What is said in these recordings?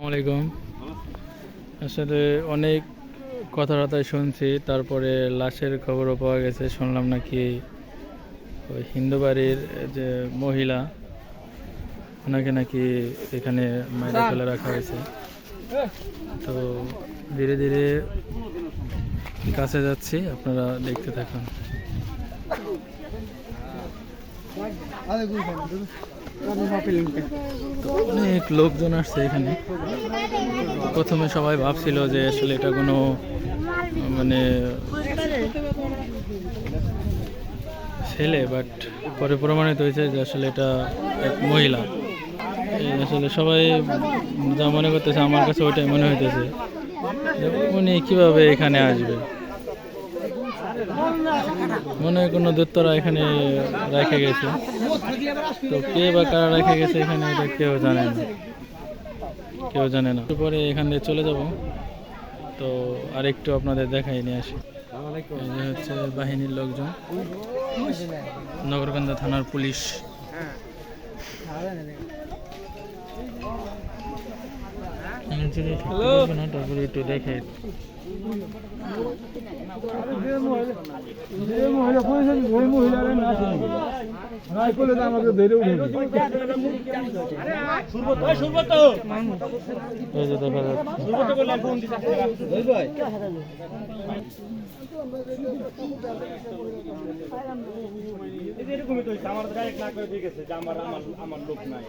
আসসালামাইকুম। আসলে অনেক কথাবার্তা শুনছি, তারপরে লাশের খবরও পাওয়া গেছে। শুনলাম নাকি ওই হিন্দু বাড়ির যে মহিলা, ওনাকে নাকি এখানে মাইরে ফেলে রাখা হয়েছে। তো ধীরে ধীরে কাছে যাচ্ছি, আপনারা দেখতে থাকুন। অনেক লোকজন আসছে এখানে। প্রথমে সবাই ভাবছিল যে আসলে এটা কোনো মানে ছেলে, বাট পরে প্রমাণিত হয়েছে যে আসলে এটা এক মহিলা। আসলে সবাই যা মনে করতেছে, আমার কাছে ওইটাই মনে হইতেছে, উনি কিভাবে এখানে আসবে। মনে হয় কোনো দূতরা এখানে রেখে গেছে, তো কে বা কারা রেখে গেছে এখানে এটা কেউ জানে না। পরে এখান দিয়ে চলে যাব, তো আরেকটু আপনাদের দেখাই নিয়ে আসি। এই যে হচ্ছে বাহিনীর লোকজন, নগরকান্দা থানার পুলিশ। তারপরে একটু দেখে এরকমই তো হইছে, আমার ডাইরেক্ট না করে দিয়ে গেছে যে আমার লোক নাই।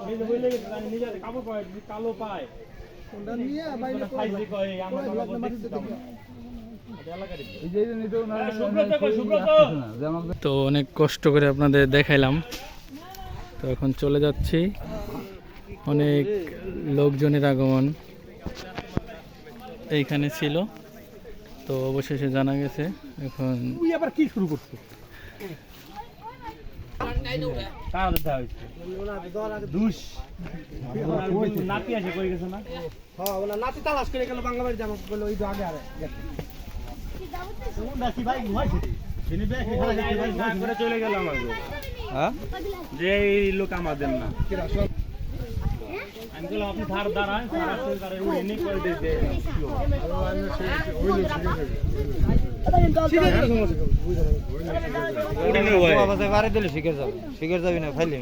নিজে বলে গেছে নিজের কাপড় পায়, যদি কালো পায় কোনটা নিয়ে বাইরে ফাইজে কয় আমার বাবা দেখছি তো। তো অনেক কষ্ট করে আপনাদের দেখাইলাম, তো এখন চলে যাচ্ছি। অনেক লোকজনের আগমন এইখানে ছিল, তো অবশেষে জানা গেছে এখন তুই আবার কি শুরু করছিস? নাতি আছে কই গেছে না? হ্যাঁ ওনা নাতি তালাশ করে গেল বাংলা বাড়ি জামা বলে ওই তো আগে আরে নাতি ভাই ঘুমাইছে তিনি ব্যাগ এখানে দেখতে ভাই না করে চলে গেল আমাকে। হ্যাঁ যে এই লোক আমাদের না আমি বললাম আপনি ধার দাঁড়ান সারা সরকারে উড়ে নিয়ে করে দিতে ওই লোক শিখে যাবে না ফাইলে